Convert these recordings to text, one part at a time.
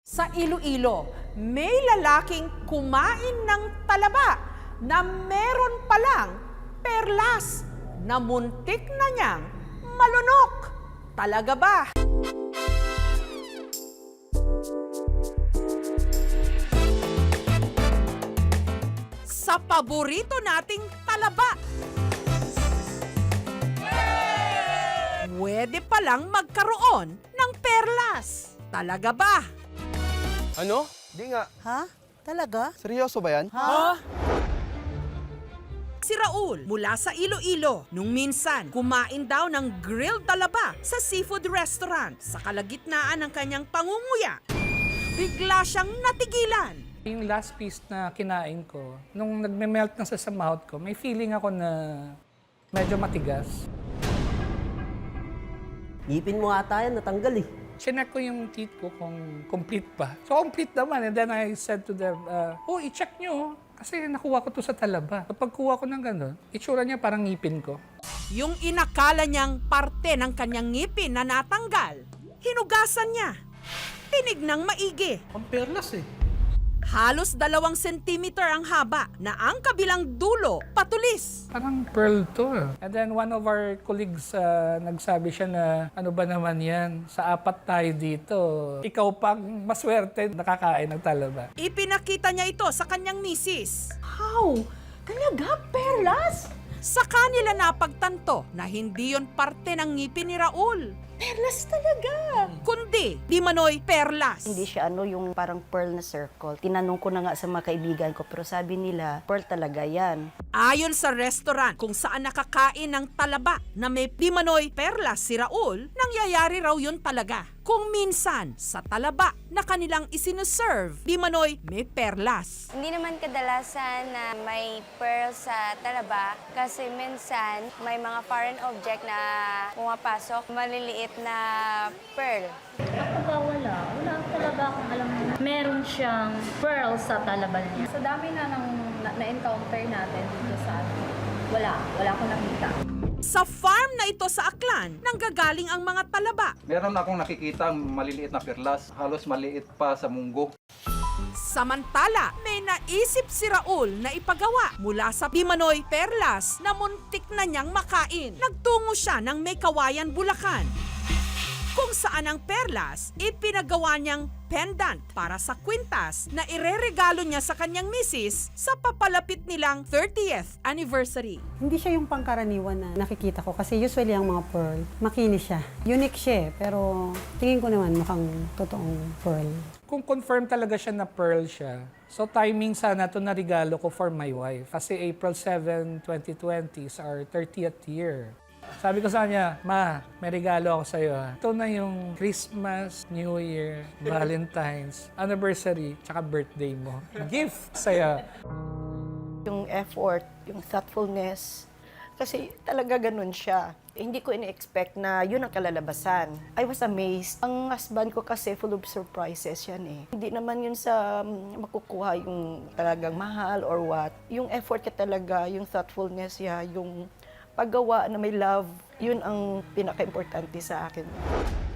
Sa Iloilo, may lalaking kumain ng talaba na meron palang perlas na muntik na niyang malunok. Talaga ba? Sa paborito nating talaba, pwede palang magkaroon ng perlas. Talaga ba? Ano? Di nga. Ha? Talaga? Seryoso ba yan? Ha? Si Raul mula sa Iloilo nung minsan kumain daw ng grilled talaba sa seafood restaurant. Sa kalagitnaan ng kanyang pangunguya, bigla siyang natigilan. Yung last piece na kinain ko, nung nagme-melt na sa mouth ko, may feeling ako na medyo matigas. Ngipin mo ata yan, natanggal eh. Chinek ko yung teeth ko kung complete pa. So, complete naman. And then I said to them, i-check nyo. Kasi nakuha ko to sa talaba. Kapag kuha ko ng gano'n, itsura niya parang ngipin ko. Yung inakala niyang parte ng kanyang ngipin na natanggal, hinugasan niya. Tinignang maigi. Ang perlas eh. Halos 2 sentimeter ang haba na ang kabilang dulo patulis. Parang pearl to. And then one of our colleagues, nagsabi siya na, ano ba naman yan? Sa 4 tayo dito. Ikaw pang maswerte nakakain ng talaba. Ipinakita niya ito sa kanyang misis. How? Talaga? Perlas? Sa kanila napagtanto na hindi yon parte ng ngipin ni Raul, Perlas talaga. kundi di manoy perlas. Hindi siya yung parang pearl na circle. Tinanong ko na nga sa mga kaibigan ko, pero sabi nila, pearl talaga yan. Ayon sa restaurant kung saan nakakain ng talaba na may di manoy perlas si Raul, nangyayari raw yun talaga. Kung minsan sa talaba na kanilang isinuserve, di manoy may perlas. Hindi naman kadalasan na may pearl sa talaba kasi minsan may mga foreign object na pumapasok, maliliit na pearl. Ako ba wala? Wala talaga akong alam na meron siyang pearl sa talabal niya. Sa dami na na-encounter natin dito sa atin, wala akong nakita. Sa farm na ito sa Aklan, nanggagaling ang mga talaba. Meron akong nakikita maliliit na perlas, halos maliit pa sa munggo. Samantala, may naisip si Raul na ipagawa mula sa di manoy perlas na muntik na niyang makain. Nagtungo siya ng May Kawayan, Bulacan, kung saan ang perlas ipinagawa niyang pendant para sa kwintas na ireregalo niya sa kanyang misis sa papalapit nilang 30th anniversary. Hindi siya yung pangkaraniwan na nakikita ko kasi usually ang mga pearl, makinis siya. Unique siya pero tingin ko naman mukhang totoong pearl. Kung confirm talaga siya na pearl siya, so timing sana ito na regalo ko for my wife. Kasi April 7, 2020 is our 30th year. Sabi ko sa kanya, Ma, may regalo ako sa'yo. Ito na yung Christmas, New Year, Valentine's, anniversary, tsaka birthday mo. Gift sa'yo. Yung effort, yung thoughtfulness, kasi talaga ganun siya. Hindi ko ini-expect na yun ang kalalabasan. I was amazed. Ang husband ko kasi full of surprises yan eh. Hindi naman yun sa makukuha yung talagang mahal or what. Yung effort ka talaga, yung thoughtfulness niya, yung paggawa na may love, yun ang pinaka-importante sa akin.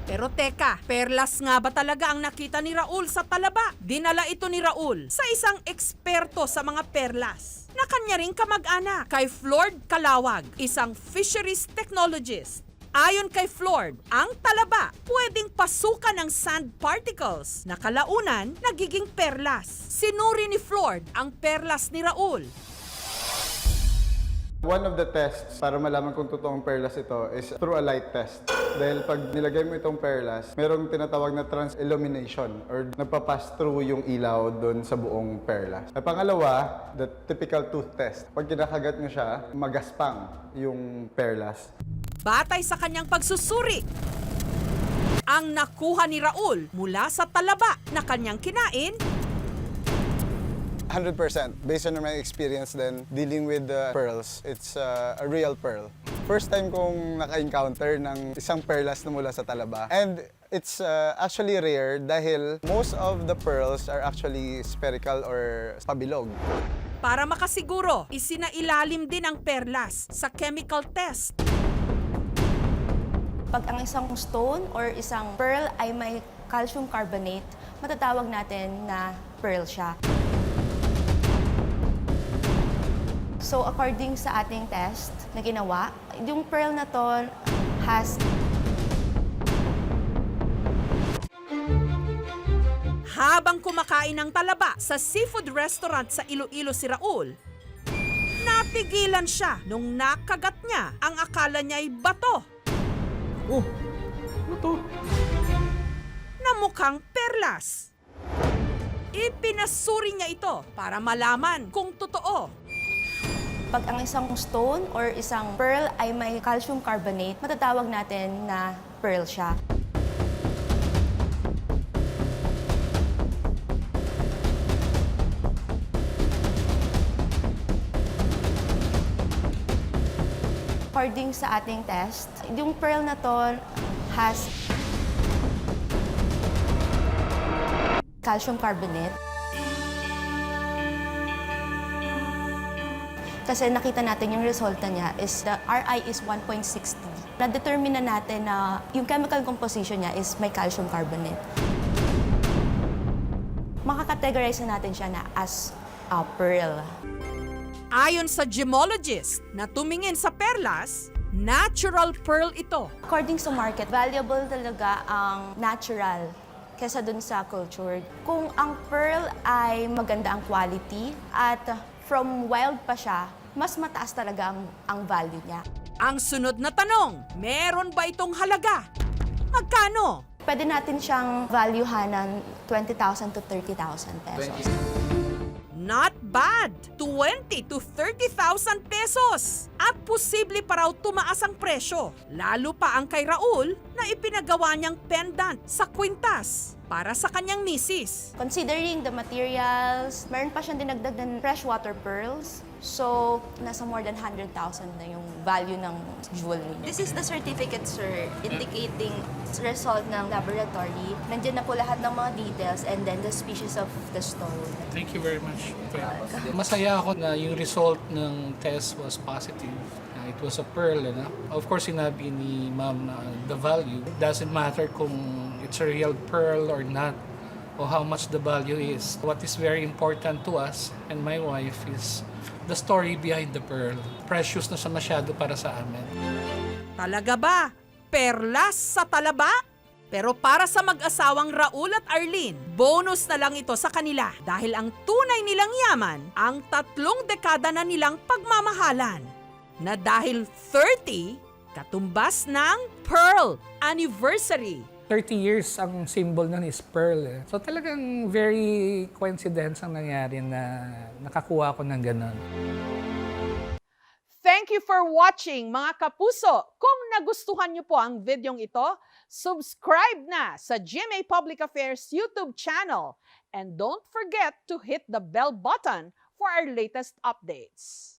Pero teka, perlas nga ba talaga ang nakita ni Raul sa talaba? Dinala ito ni Raul sa isang eksperto sa mga perlas na kanya ring kamag-anak, kay Flord Calawag, isang fisheries technologist. Ayon kay Flord, ang talaba pwedeng pasukan ng sand particles na kalaunan nagiging perlas. Sinuri ni Flord ang perlas ni Raul. One of the tests para malaman kung totoong perlas ito is through a light test. Dahil pag nilagay mo itong perlas, merong tinatawag na trans-illumination or nagpapass through yung ilaw doon sa buong perlas. At pangalawa, the typical tooth test. Pag kinakagat mo siya, magaspang yung perlas. Batay sa kanyang pagsusuri, ang nakuha ni Raul mula sa talaba na kanyang kinain, 100%. Based on my experience then dealing with the pearls, it's a real pearl. First time kong naka-encounter ng isang perlas na mula sa talaba. And it's actually rare dahil most of the pearls are actually spherical or pabilog. para makasiguro, isinailalim din ang perlas sa chemical test. Pag ang isang stone or isang pearl ay may calcium carbonate, matatawag natin na pearl siya. So according sa ating test na ginawa, yung pearl na to has Habang kumakain ng talaba sa seafood restaurant sa Iloilo si Raul, napigilan siya nung nakagat niya ang akala niya'y bato. Oh, ano to? Na mukhang perlas. Ipinasuri niya ito para malaman kung totoo. pag ang isang stone or isang pearl ay may calcium carbonate, matatawag natin na pearl siya. According sa ating test, yung pearl na to has calcium carbonate. Kasi nakita natin yung resulta niya is the RI is 1.60. Na-determine na natin na yung chemical composition niya is may calcium carbonate. Makakategorize na natin siya na as a pearl. Ayon sa gemologist na tumingin sa perlas, natural pearl ito. According sa market, valuable talaga ang natural kesa dun sa cultured. Kung ang pearl ay maganda ang quality at from wild pa siya, mas mataas talaga ang value niya. Ang sunod na tanong, meron ba itong halaga? Magkano? Pwede natin siyang valuehan ng 20,000 to 30,000 pesos. Not bad! 20 to 30,000 pesos! At posible pa raw tumaas ang presyo. Lalo pa ang kay Raul na ipinagawa niyang pendant sa kwintas para sa kanyang misis. Considering the materials, meron pa siyang dinagdag ng freshwater pearls. So, nasa more than 100,000 na yung value ng jewelry. This is the certificate, sir, indicating result ng laboratory. Nandiyan na po lahat ng mga details and then the species of the stone. Thank you very much. Masaya ako na yung result ng test was positive. It was a pearl. Of course, sinabi ni ma'am na the value. It doesn't matter kung it's a real pearl or not or how much the value is. What is very important to us and my wife is the story behind the pearl. Precious na siya masyado para sa amin. Talaga ba? Perlas sa talaba? Pero para sa mag-asawang Raul at Arlene, bonus na lang ito sa kanila dahil ang tunay nilang yaman ang 3 dekada na nilang pagmamahalan. Na dahil 30, katumbas ng Pearl Anniversary. 30 years ang symbol nun is pearl. So talagang very coincidence ang nangyari na nakakuha ko ng ganun. Thank you for watching mga kapuso. Kung nagustuhan niyo po ang videong ito, subscribe na sa GMA Public Affairs YouTube channel. And don't forget to hit the bell button for our latest updates.